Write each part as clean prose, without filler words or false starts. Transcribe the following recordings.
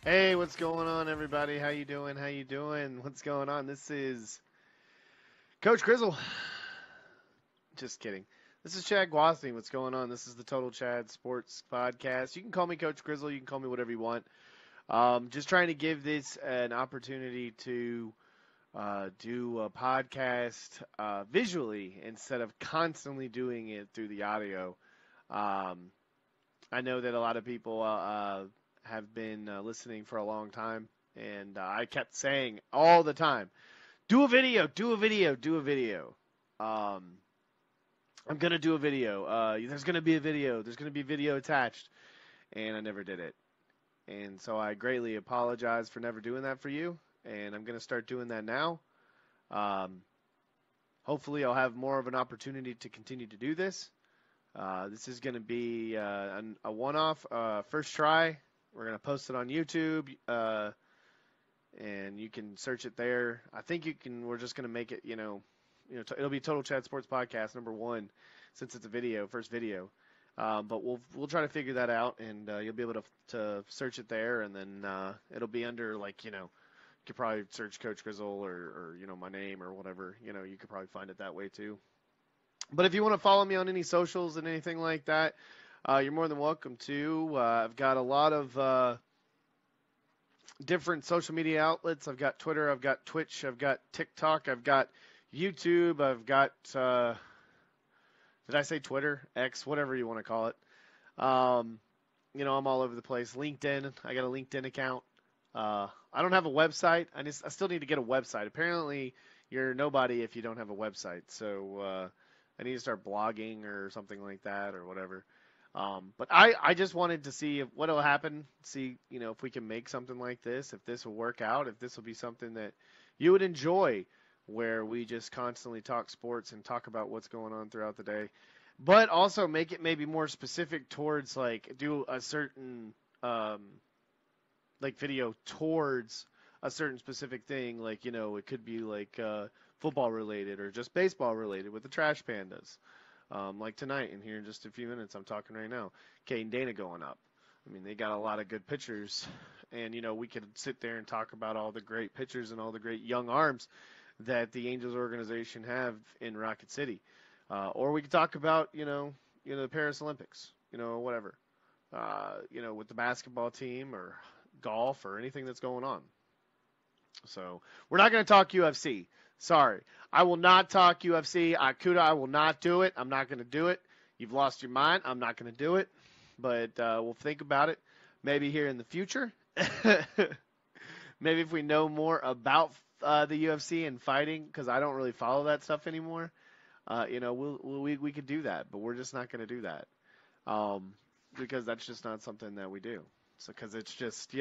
Hey, what's going on, everybody? How you doing? How you doing? What's going on? This is Coach Grizzle. Just kidding. This is Chad Guasney. What's going on? This is the Total Chad Sports Podcast. You can call me Coach Grizzle. You can call me whatever you want. Just trying to give this an opportunity to do a podcast visually instead of constantly doing it through the audio. Um, I know that a lot of people have been listening for a long time, and I kept saying all the time, "Do a video, do a video, do a video." Um, I'm gonna do a video. There's gonna be a video. There's gonna be video attached, and I never did it. And so I greatly apologize for never doing that for you. And I'm gonna start doing that now. Um, Hopefully, I'll have more of an opportunity to continue to do this. This is going to be a one-off, first try. We're going to post it on YouTube, and you can search it there. I think you can. We're just going to make it, it'll be Total Chat Sports Podcast #1, since it's a video, first video. But we'll try to figure that out, and you'll be able to search it there, and then it'll be under you could probably search Coach Grizzle or my name or whatever. You could probably find it that way too. But if you want to follow me on any socials and anything like that, you're more than welcome to. I've got a lot of different social media outlets. I've got Twitter, I've got Twitch, I've got TikTok, I've got YouTube, I've got, did I say Twitter? X, whatever you want to call it. Um, I'm all over the place. LinkedIn, I got a LinkedIn account. I don't have a website. I still need to get a website. Apparently, you're nobody if you don't have a website. So I need to start blogging or something like that or whatever. But I just wanted to see what will happen. See, if we can make something like this, if this will work out, if this will be something that you would enjoy, where we just constantly talk sports and talk about what's going on throughout the day, but also make it maybe more specific towards like do a certain like video towards a certain specific thing. Like it could be like football related or just baseball related with the Trash Pandas. Like tonight, and here in just a few minutes, I'm talking right now. Kate and Dana going up. I mean, they got a lot of good pitchers, and we could sit there and talk about all the great pitchers and all the great young arms that the Angels organization have in Rocket City, or we could talk about the Paris Olympics, whatever, with the basketball team or golf or anything that's going on. So we're not going to talk UFC. Sorry. I will not talk UFC. Kuda, I will not do it. I'm not going to do it. You've lost your mind. I'm not going to do it. But we'll think about it maybe here in the future. Maybe if we know more about the UFC and fighting, because I don't really follow that stuff anymore. We could do that, but we're just not going to do that because that's just not something that we do. So because it's just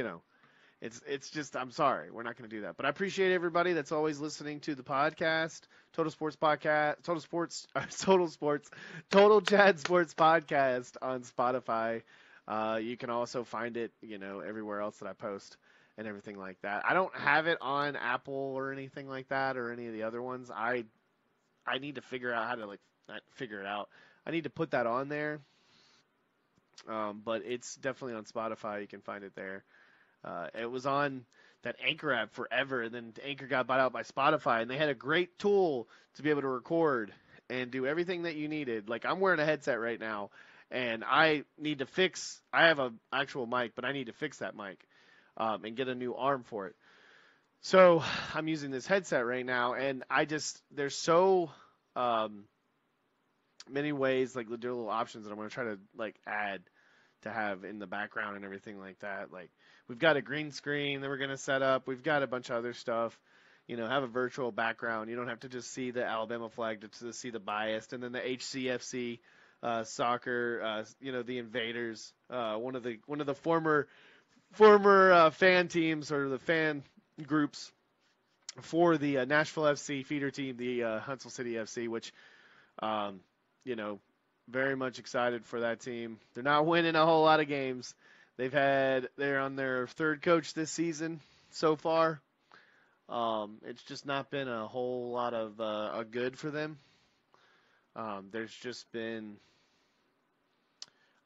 it's just I'm sorry, we're not going to do that. But I appreciate everybody that's always listening to the podcast, Total Sports Podcast, Total Chad Sports Podcast on Spotify. You can also find it, everywhere else that I post and everything like that. I don't have it on Apple or anything like that or any of the other ones. I need to figure out how to not figure it out. I need to put that on there. But it's definitely on Spotify. You can find it there. It was on that Anchor app forever, and then Anchor got bought out by Spotify, and they had a great tool to be able to record and do everything that you needed. Like I'm wearing a headset right now, and I need to fix. I have a actual mic, but I need to fix that mic and get a new arm for it. So I'm using this headset right now, and there's so many ways, like little options that I'm going to try to add to have in the background and everything like that. Like we've got a green screen that we're going to set up. We've got a bunch of other stuff. Have a virtual background. You don't have to just see the Alabama flag to see the biased, and then the HCFC soccer. The Invaders. One of the former fan teams or the fan groups for the Nashville FC feeder team, the Huntsville City FC, which um, you know, very much excited for that team. They're not winning a whole lot of games. They're on their third coach this season so far. It's just not been a whole lot of a good for them. There's just been,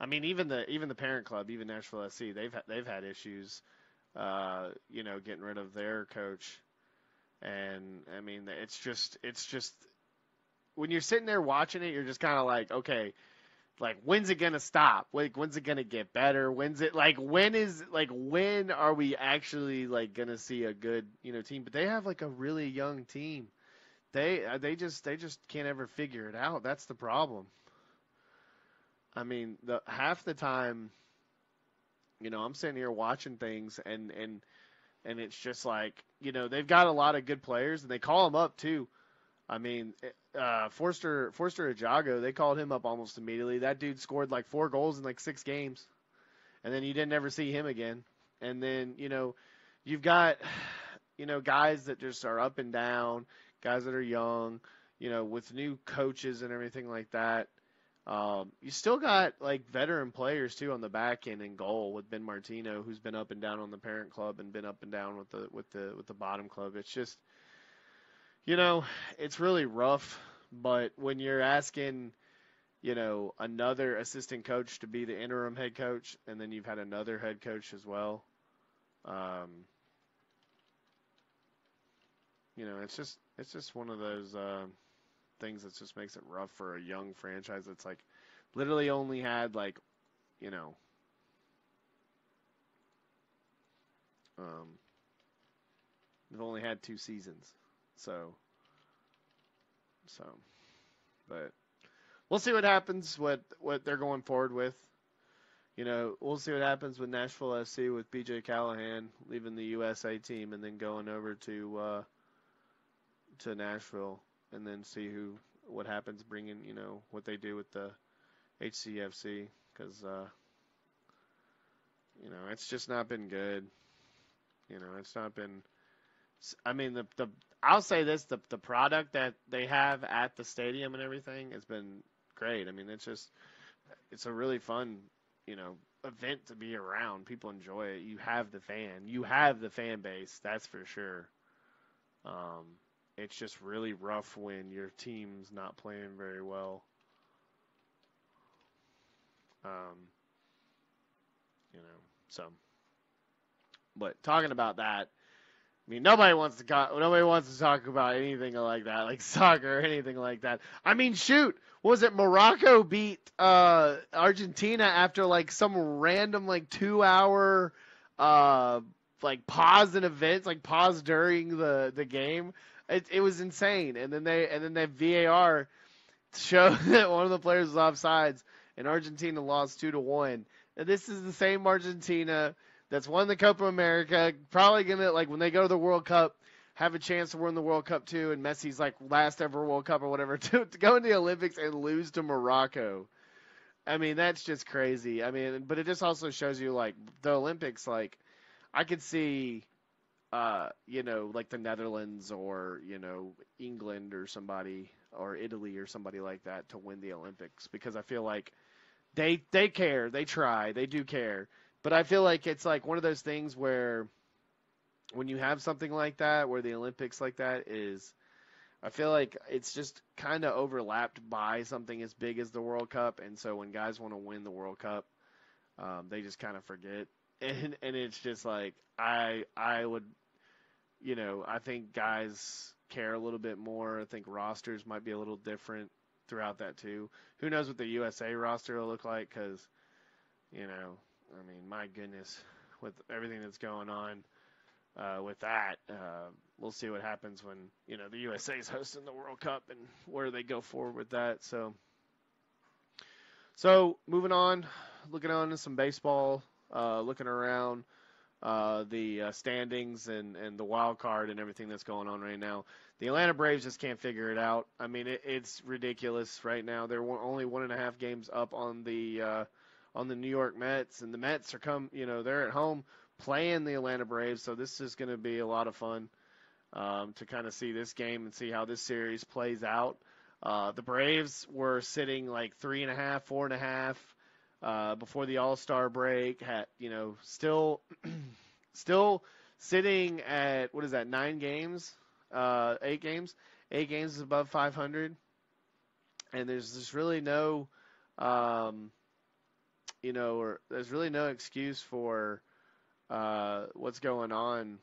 I mean, even the parent club, even Nashville SC, they've had issues. getting rid of their coach. And I mean, it's just when you're sitting there watching it, you're just kind of like, okay, like when's it gonna stop? Like when's it gonna get better? When are we actually like gonna see a good team? But they have like a really young team. They just can't ever figure it out. That's the problem. I mean, the half the time, I'm sitting here watching things and it's just like, they've got a lot of good players and they call them up too. I mean, Forster Ajago, they called him up almost immediately. That dude scored like 4 goals in like 6 games, and then you didn't ever see him again. And then you've got guys that just are up and down, guys that are young, with new coaches and everything like that. You still got like veteran players too on the back end in goal with Ben Martino, who's been up and down on the parent club and been up and down with the bottom club. It's just it's really rough. But when you're asking another assistant coach to be the interim head coach, and then you've had another head coach as well, it's just one of those things that just makes it rough for a young franchise that's like literally only had like you know um, they've only had 2 seasons, so but we'll see what happens. What they're going forward with. We'll see what happens with Nashville SC with BJ Callahan leaving the USA team and then going over to Nashville, and then see what happens bringing what they do with the HCFC, because it's just not been good. It's not been. I mean, the I'll say this: the product that they have at the stadium and everything has been great. I mean, it's a really fun event to be around. People enjoy it. You have the fan base, that's for sure. It's just really rough when your team's not playing very well. Um, so. But talking about that, I mean, nobody wants to talk about anything like that, like soccer or anything like that. I mean, shoot, was it Morocco beat Argentina after like some random like 2 hour like pause in events, like pause during the game? It was insane, and then they VAR showed that one of the players was offsides, and Argentina lost 2-1. And this is the same Argentina that's won the Copa America, probably gonna, like, when they go to the World Cup, have a chance to win the World Cup too, and Messi's like last ever World Cup or whatever to go in the Olympics and lose to Morocco. I mean, that's just crazy. I mean, but it just also shows you like the Olympics. Like, I could see, like the Netherlands or England or somebody or Italy or somebody like that to win the Olympics, because I feel like they care, they try, they do care. But I feel like it's like one of those things where when you have something like that, where the Olympics like that is, I feel like it's just kind of overlapped by something as big as the World Cup. And so when guys want to win the World Cup, they just kind of forget. And it's just like, I would, I think guys care a little bit more. I think rosters might be a little different throughout that too. Who knows what the USA roster will look like? Because, I mean, my goodness, with everything that's going on with that, we'll see what happens when the USA is hosting the World Cup and where they go forward with that. So moving on, looking on to some baseball, looking around the standings and the wild card and everything that's going on right now. The Atlanta Braves just can't figure it out. I mean, it's ridiculous right now. They're only 1.5 games up on the New York Mets, and the Mets they're at home playing the Atlanta Braves, so this is going to be a lot of fun to kind of see this game and see how this series plays out. The Braves were sitting like 3.5, 4.5 before the All-Star break. Had still sitting at, what is that, 9 games, 8 games. 8 games is above 500, and there's just really no. Or there's really no excuse for what's going on.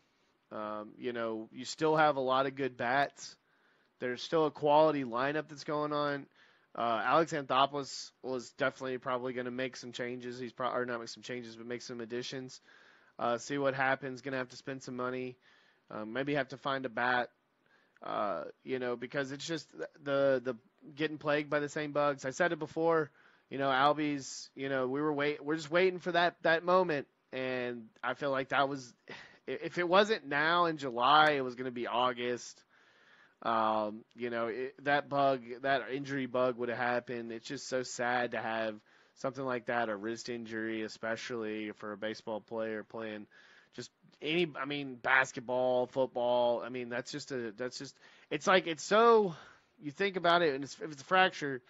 You still have a lot of good bats. There's still a quality lineup that's going on. Alex Anthopoulos was definitely probably going to make some changes. He's probably or not make some changes, but make some additions. See what happens. Going to have to spend some money. Maybe have to find a bat. Because it's just the getting plagued by the same bugs. I said it before. Albies. We're just waiting for that moment, and I feel like that was. If it wasn't now in July, it was going to be August. That injury bug would have happened. It's just so sad to have something like that, a wrist injury, especially for a baseball player playing just basketball, football. You think about it, and if it's a fracture,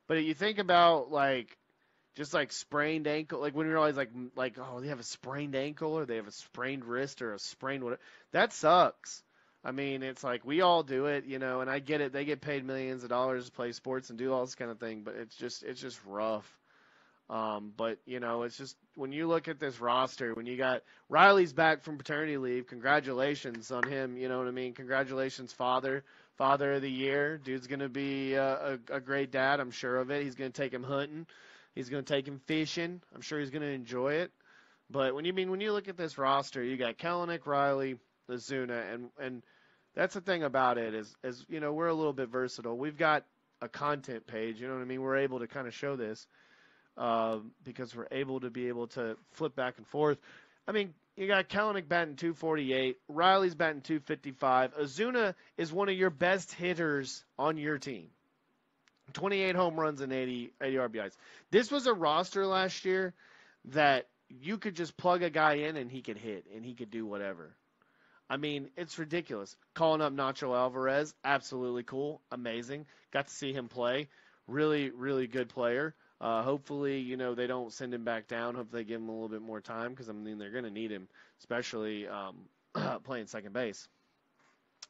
but you think about just like sprained ankle, like when you're always oh, they have a sprained ankle or they have a sprained wrist or a sprained whatever. That sucks. It's like we all do it, and I get it. They get paid millions of dollars to play sports and do all this kind of thing, but it's just rough. But it's just when you look at this roster, when you got Riley's back from paternity leave, congratulations on him. You know what I mean? Congratulations, father of the year. Dude's gonna be a great dad. I'm sure of it. He's gonna take him hunting. He's gonna take him fishing. I'm sure he's gonna enjoy it. But when you look at this roster, you got Kelenic, Riley, Ozuna, and that's the thing about it is we're a little bit versatile. We've got a content page. You know what I mean? We're able to kind of show this. Because we're able to flip back and forth. You got Kelenic batting 248, Riley's batting 255. Ozuna is one of your best hitters on your team. 28 home runs and 80 RBIs. This was a roster last year that you could just plug a guy in and he could hit and he could do whatever. It's ridiculous. Calling up Nacho Alvarez, absolutely cool, amazing. Got to see him play. Really, really good player. Hopefully, they don't send him back down. Hopefully they give him a little bit more time because, they're going to need him, especially playing second base.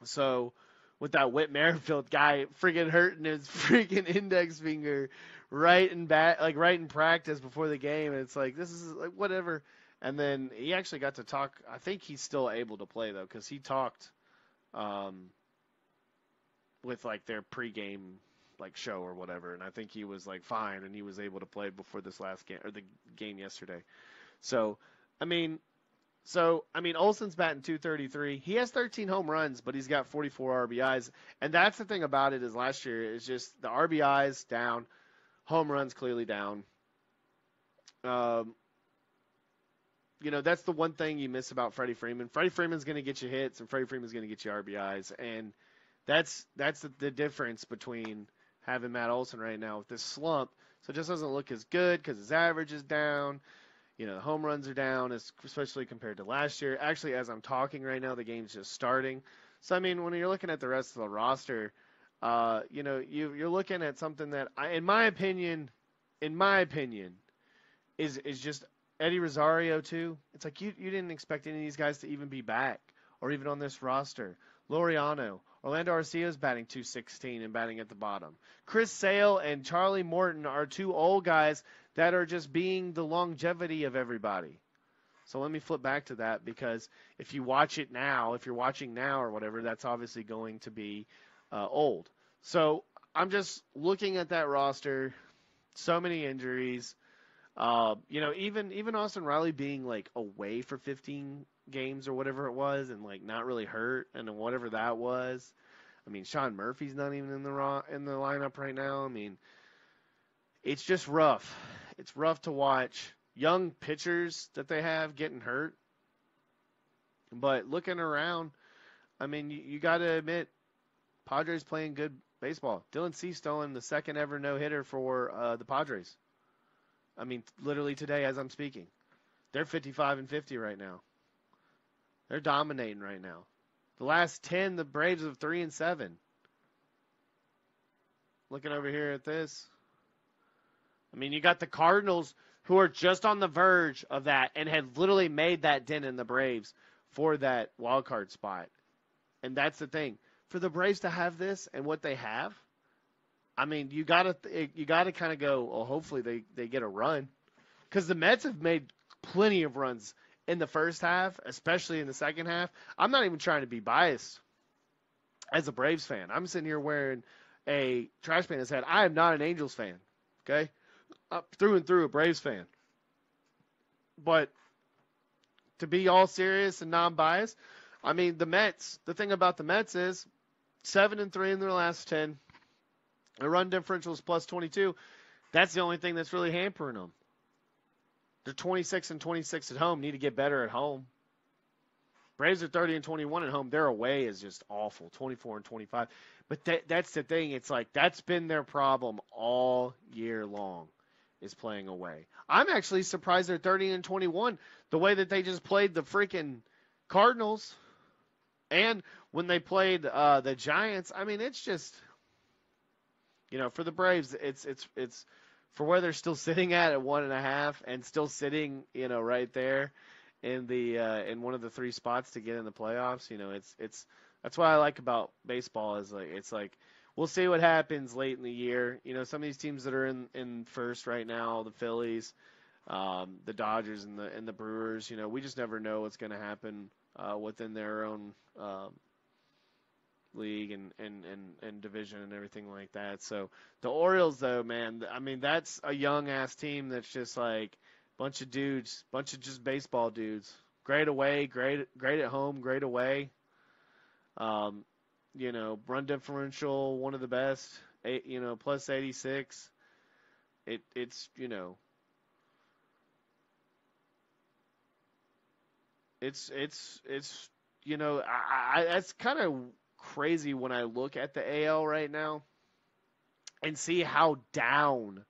So with that Whit Merrifield guy freaking hurting his freaking index finger right in practice before the game, it's like, this is like whatever. And then he actually got to talk. I think he's still able to play, though, because he talked with, their pregame show or whatever, and I think he was fine, and he was able to play before this last game or the game yesterday. Olson's batting 233. He has 13 home runs, but he's got 44 RBIs, and that's the thing about it is last year is just the RBIs down, home runs clearly down. That's the one thing you miss about Freddie Freeman. Freddie Freeman's going to get you hits, and Freddie Freeman's going to get you RBIs, and that's the difference between having Matt Olson right now with this slump. So it just doesn't look as good because his average is down. The home runs are down, especially compared to last year. Actually, as I'm talking right now, the game's just starting. So, when you're looking at the rest of the roster, you're looking at something that, in my opinion, is just Eddie Rosario, too. It's like you didn't expect any of these guys to even be back or even on this roster. Laureano. Orlando Arcia's batting 216 and batting at the bottom. Chris Sale and Charlie Morton are two old guys that are just being the longevity of everybody. So let me flip back to that because if you watch it now, if you're watching now or whatever, that's obviously going to be old. So I'm just looking at that roster. So many injuries. Even Austin Riley being away for 15 games or whatever it was and not really hurt and whatever that was. Sean Murphy's not even in the lineup right now. It's just rough. It's rough to watch young pitchers that they have getting hurt. But looking around, you got to admit Padres playing good baseball. Dylan Cease throwing the second ever no-hitter for the Padres. Literally today as I'm speaking. They're 55-50 right now. They're dominating right now. The last 10, the Braves have 3-7. Looking over here at this. You got the Cardinals who are just on the verge of that and had literally made that dent in the Braves for that wild card spot. And that's the thing. For the Braves to have this and what they have, you gotta kind of go, well, hopefully they get a run. Because the Mets have made plenty of runs in the first half, especially in the second half. I'm not even trying to be biased as a Braves fan. I'm sitting here wearing a trash pandas hat. I am not an Angels fan. Okay, through and through a Braves fan. But to be all serious and non-biased, I mean the Mets. The thing about the Mets is 7-3 in their last 10. Their run differential is plus 22. That's the only thing that's really hampering them. They're 26-26 at home. Need to get better at home. Braves are 30-21 at home. Their away is just awful, 24-25. But that's the thing. It's like that's been their problem all year long, is playing away. I'm actually surprised they're 30-21. The way that they just played the freaking Cardinals, and when they played the Giants. I mean, it's just, for the Braves, it's for where they're still sitting at 1.5 and still sitting, right there in the in one of the 3 spots to get in the playoffs. It's that's what I like about baseball is it's like we'll see what happens late in the year. Some of these teams that are in first right now, the Phillies, the Dodgers, and the Brewers. We just never know what's going to happen within their own league and division and everything like that. So the Orioles, though, man, I mean that's a young ass team that's just like bunch of dudes, bunch of just baseball dudes. Great away, great at home, great away. Run differential, one of the best. Plus 86. It's that's kind of crazy when I look at the AL right now and see how down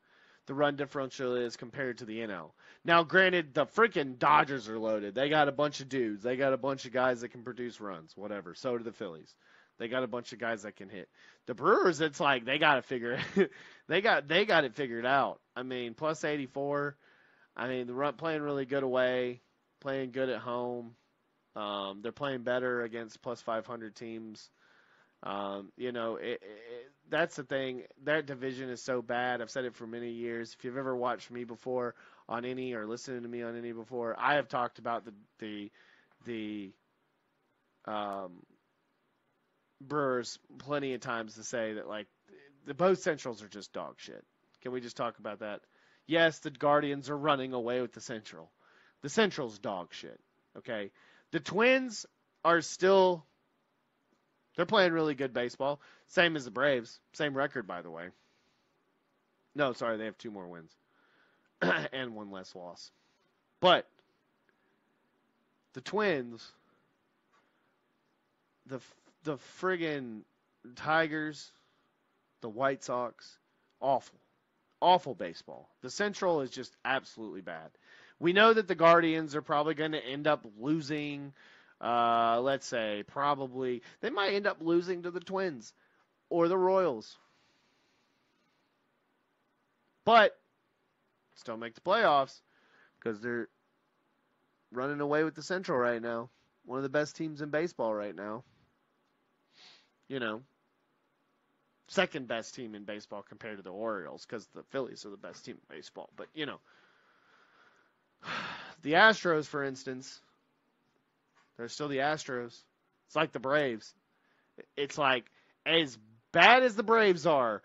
the run differential is compared to the NL. Now, granted, the freaking Dodgers are loaded. They got a bunch of dudes. They got a bunch of guys that can produce runs, whatever. So do the Phillies. They got a bunch of guys that can hit. The Brewers, it's like they got to figure it. they got it figured out. I mean, plus 84. I mean, the run playing really good away, playing good at home. They're playing better against plus 500 teams. That's the thing. That division is so bad. I've said it for many years. If you've ever watched me before on any or listened to me on any before, I have talked about the Brewers plenty of times to say that like the both Centrals are just dog shit. Can we just talk about that? Yes, the Guardians are running away with the Central. The Central's dog shit. Okay, the Twins are still. They're playing really good baseball. Same as the Braves. Same record, by the way. No, sorry, they have 2 more wins. And 1 less loss. But the Twins, the friggin' Tigers, the White Sox, awful. Awful baseball. The Central is just absolutely bad. We know that the Guardians are probably going to end up losing. Let's say probably they might end up losing to the Twins or the Royals, but still make the playoffs because they're running away with the Central right now. One of the best teams in baseball right now. Second best team in baseball compared to the Orioles because the Phillies are the best team in baseball. But the Astros, for instance. They're still the Astros. It's like the Braves. It's like, as bad as the Braves are,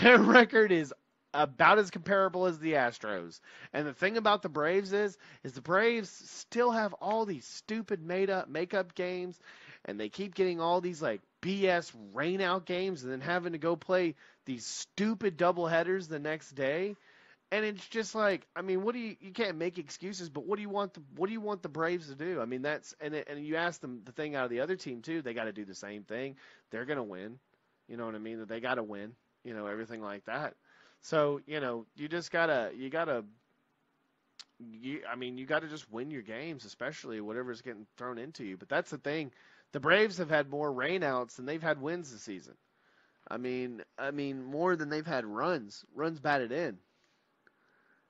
their record is about as comparable as the Astros. And the thing about the Braves is the Braves still have all these stupid makeup games, and they keep getting all these like BS rainout games and then having to go play these stupid doubleheaders the next day. And it's just like, I mean, you can't make excuses, but what do you want the Braves to do? I mean, and you ask them the thing out of the other team too, they got to do the same thing. They're going to win. You know what I mean? They got to win, everything like that. So, you just got to just win your games, especially whatever's getting thrown into you. But that's the thing. The Braves have had more rainouts than they've had wins this season. I mean, more than they've had runs batted in.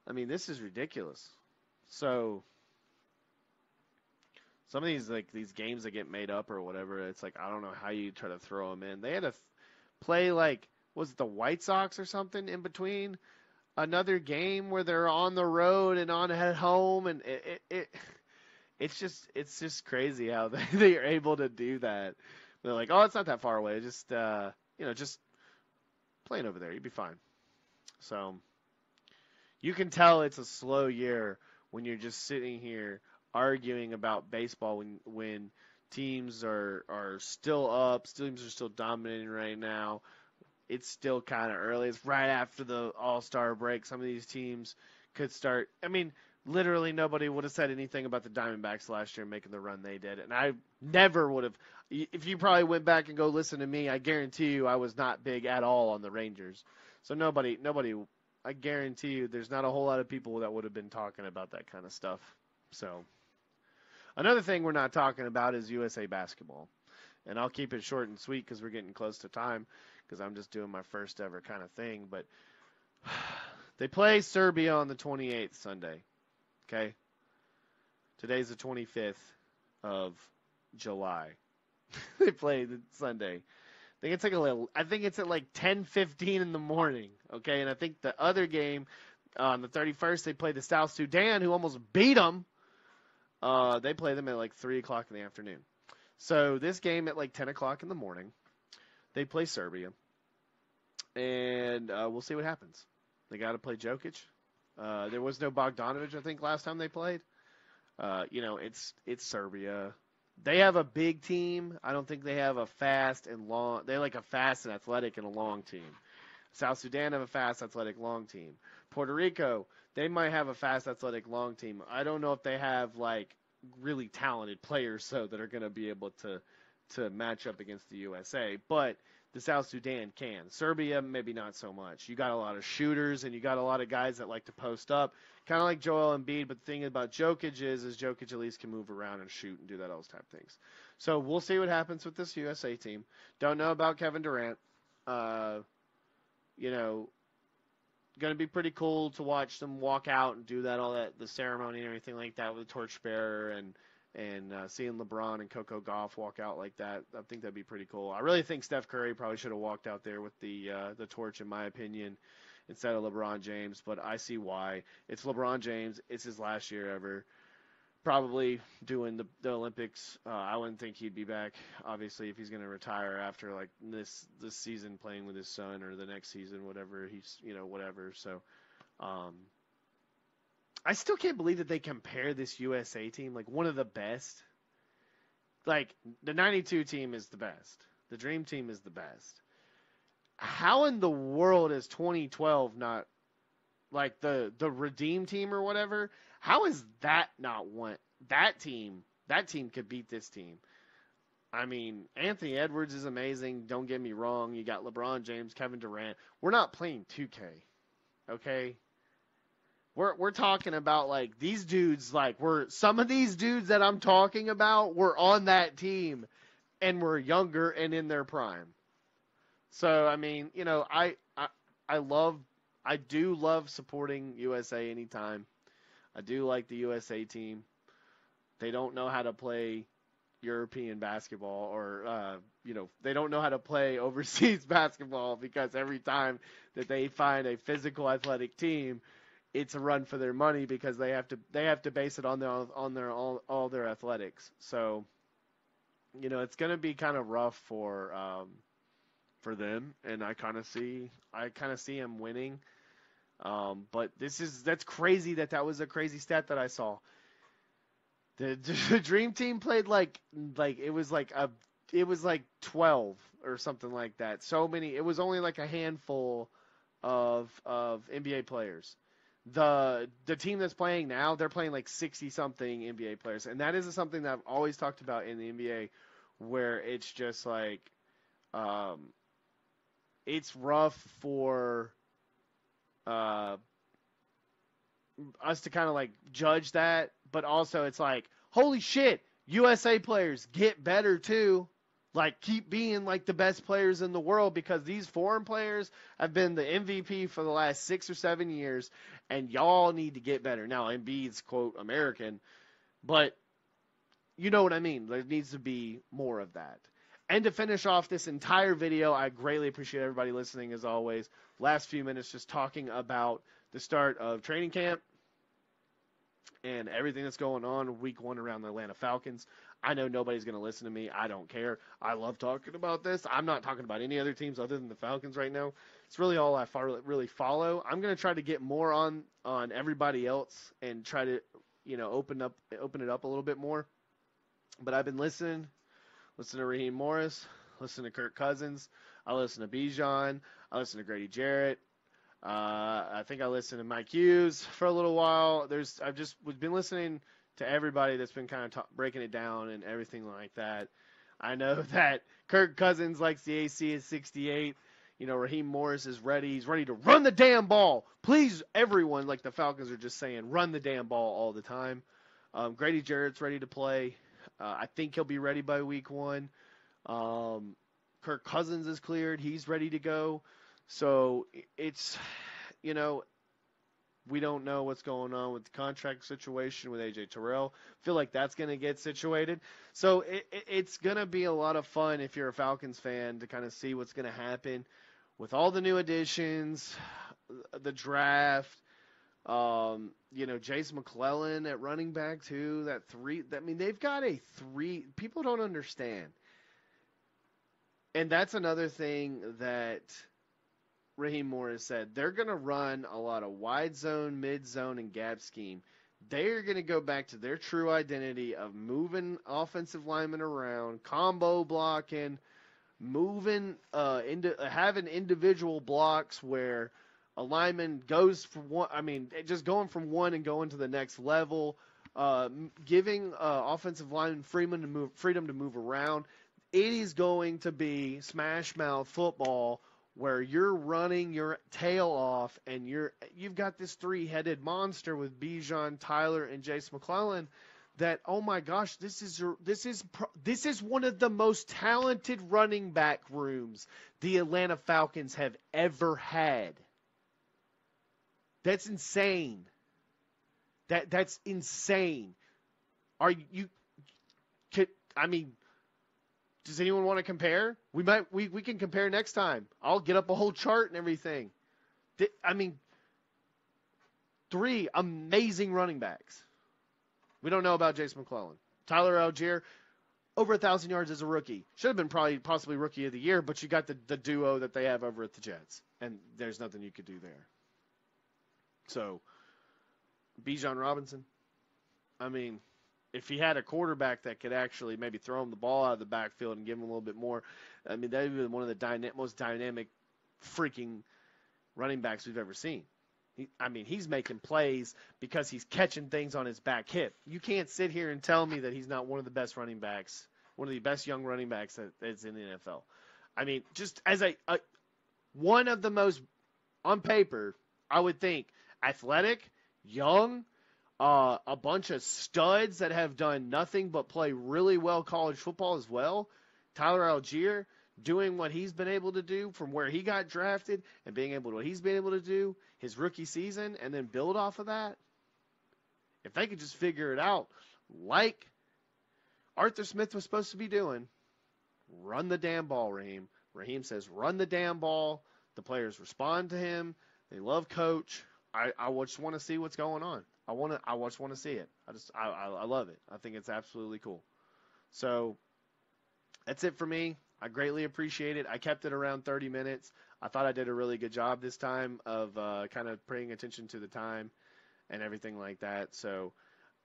I mean, this is ridiculous. So, some of these games that get made up or whatever, it's like, I don't know how you try to throw them in. They had to play was it the White Sox or something in between another game where they're on the road and on at home, and it's just crazy how they are able to do that. They're like, oh, it's not that far away. Just just plane over there. You'd be fine. So you can tell it's a slow year when you're just sitting here arguing about baseball when teams are still up, teams are still dominating right now. It's still kind of early. It's right after the All-Star break. Some of these teams could start. I mean, literally nobody would have said anything about the Diamondbacks last year making the run they did, and I never would have. If you probably went back and go listen to me, I guarantee you I was not big at all on the Rangers. So nobody. I guarantee you, there's not a whole lot of people that would have been talking about that kind of stuff. So another thing we're not talking about is USA basketball, and I'll keep it short and sweet because we're getting close to time. Because I'm just doing my first ever kind of thing. But they play Serbia on the 28th Sunday. Okay? Today's the 25th of July. They play the Sunday. I think it's at like 10:15 in the morning. Okay? And I think the other game on the 31st, they play the South Sudan, who almost beat them. They play them at like 3 o'clock in the afternoon. So this game at like 10 o'clock in the morning. They play Serbia, and we'll see what happens. They got to play Jokic. There was no Bogdanovic, I think, last time they played. It's Serbia. They have a big team. I don't think they have a fast and long. They like a fast and athletic and a long team. South Sudan have a fast, athletic, long team. Puerto Rico, they might have a fast, athletic, long team. I don't know if they have like really talented players that are going to be able to match up against the USA, but the South Sudan can. Serbia, maybe not so much. You got a lot of shooters, and you got a lot of guys that like to post up, kind of like Joel Embiid, but the thing about Jokic is Jokic at least can move around and shoot and do that, all those type of things. So we'll see what happens with this USA team. Don't know about Kevin Durant. Going to be pretty cool to watch them walk out and do all that, the ceremony and everything like that with the torchbearer and seeing LeBron and Coco Gauff walk out like that. I think that'd be pretty cool. I really think Steph Curry probably should have walked out there with the torch, in my opinion, instead of LeBron James, but I see why. It's LeBron James. It's his last year ever. Probably doing the Olympics. I wouldn't think he'd be back, obviously, if he's going to retire after like this season playing with his son, or the next season, whatever. Whatever. So, I still can't believe that they compare this USA team, like one of the best. Like, the 92 team is the best. The Dream Team is the best. How in the world is 2012 not, like, the Redeem Team or whatever? How is that not one? That team could beat this team. I mean, Anthony Edwards is amazing. Don't get me wrong. You got LeBron James, Kevin Durant. We're not playing 2K, okay? We're talking about, like, these dudes, like, some of these dudes that I'm talking about were on that team and were younger and in their prime. So, I mean, I do love supporting USA anytime. I do like the USA team. They don't know how to play European basketball, or, they don't know how to play overseas basketball, because every time that they find a physical, athletic team, it's a run for their money, because they have to base it on all their athletics. So, it's going to be kind of rough for them, and I kind of see them winning. But that's crazy that was a crazy stat that I saw. The Dream Team played like it was like 12 or something like that. So many. It was only like a handful of NBA players. The team that's playing now, they're playing like 60-something NBA players. And that is something that I've always talked about in the NBA, where it's just like it's rough for us to kind of like judge that, but also it's like, holy shit, USA players get better too. Like, keep being like the best players in the world, because these foreign players have been the MVP for the last 6 or 7 years, and y'all need to get better. Now, Embiid's, quote, American, but you know what I mean. There needs to be more of that. And to finish off this entire video, I greatly appreciate everybody listening, as always. Last few minutes just talking about the start of training camp. and everything that's going on week 1 around the Atlanta Falcons. I know nobody's going to listen to me. I don't care. I love talking about this. I'm not talking about any other teams other than the Falcons right now. It's really all I really follow. I'm going to try to get more on everybody else and try to, open it up a little bit more. But I've been listening to Raheem Morris, listen to Kirk Cousins. I listen to Bijan. I listen to Grady Jarrett. I think I listened to Mike Hughes for a little while. I've just been listening to everybody that's been kind of breaking it down and everything like that. I know that Kirk Cousins likes the AC at 68. Raheem Morris is ready. He's ready to run the damn ball. Please, everyone, like the Falcons are just saying, run the damn ball all the time. Grady Jarrett's ready to play. I think he'll be ready by week 1. Kirk Cousins is cleared. He's ready to go. So it's, we don't know what's going on with the contract situation with AJ Terrell. Feel like that's going to get situated. So it's going to be a lot of fun if you're a Falcons fan to kind of see what's going to happen with all the new additions, the draft. Jace McClellan at running back too. They've got a 3. People don't understand. And that's another thing that Raheem Morris said. They're going to run a lot of wide zone, mid zone, and gap scheme. They're going to go back to their true identity of moving offensive linemen around, combo blocking, having individual blocks where a lineman goes from one. Just going from one and going to the next level, giving offensive linemen freedom to move around. It is going to be smash mouth football where you're running your tail off and you've got this 3-headed monster with Bijan, Tyler, and Jace McClellan that, oh my gosh, this is one of the most talented running back rooms the Atlanta Falcons have ever had. That's insane. That's insane. Does anyone want to compare? We can compare next time. I'll get up a whole chart and everything. 3 amazing running backs. We don't know about Jace McClellan. Tyler Algier, over 1,000 yards as a rookie. Should have been possibly rookie of the year, but you got the duo that they have over at the Jets, and there's nothing you could do there. So, Bijan Robinson, if he had a quarterback that could actually maybe throw him the ball out of the backfield and give him a little bit more, that would be one of the most dynamic freaking running backs we've ever seen. He's making plays because he's catching things on his back hip. You can't sit here and tell me that he's not one of the best running backs, one of the best young running backs that's in the NFL. Just as one of the most, on paper, I would think, athletic, young, a bunch of studs that have done nothing but play really well college football as well. Tyler Algier doing what he's been able to do from where he got drafted and being able to what he's been able to do his rookie season and then build off of that. If they could just figure it out like Arthur Smith was supposed to be doing, run the damn ball, Raheem. Raheem says, run the damn ball. The players respond to him. They love Coach. I just want to see what's going on. I just want to see it. I love it. I think it's absolutely cool. So that's it for me. I greatly appreciate it. I kept it around 30 minutes. I thought I did a really good job this time of kind of paying attention to the time and everything like that. So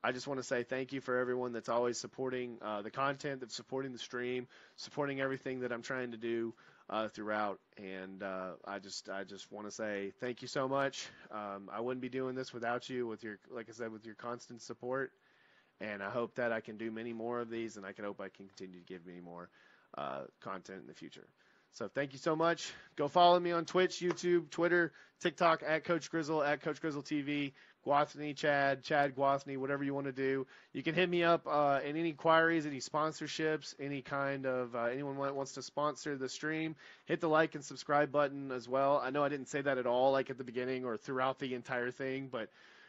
I just want to say thank you for everyone that's always supporting the content, that's supporting the stream, supporting everything that I'm trying to do throughout. And I just want to say thank you so much. I wouldn't be doing this without you, like I said, with your constant support. And I hope that I can do many more of these, and I hope I can continue to give many more content in the future. So thank you so much. Go follow me on Twitch, YouTube, Twitter, TikTok, at Coach Grizzle, at Coach Grizzle TV, Guathny, Chad Guathny, whatever you want to do. You can hit me up in any inquiries, any sponsorships, any kind of anyone wants to sponsor the stream. Hit the like and subscribe button as well. I know I didn't say that at all, like at the beginning or throughout the entire thing, but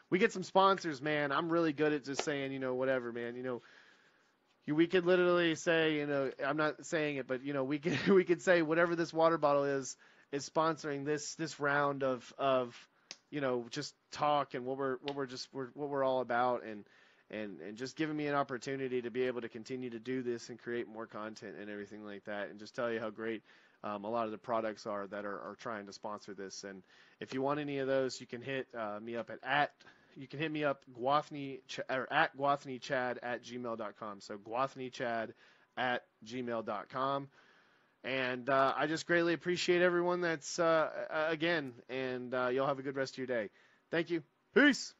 we get some sponsors, man. I'm really good at just saying, whatever, man. We could literally say, I'm not saying it, but we could say whatever this water bottle is sponsoring this round of just talk and what we're all about, and just giving me an opportunity to be able to continue to do this and create more content and everything like that, and just tell you how great a lot of the products are that are trying to sponsor this. And if you want any of those, you can hit me up you can hit me up at guathnychad@gmail.com. So guathnychad@gmail.com. And I just greatly appreciate everyone that's again, and y'all have a good rest of your day. Thank you. Peace.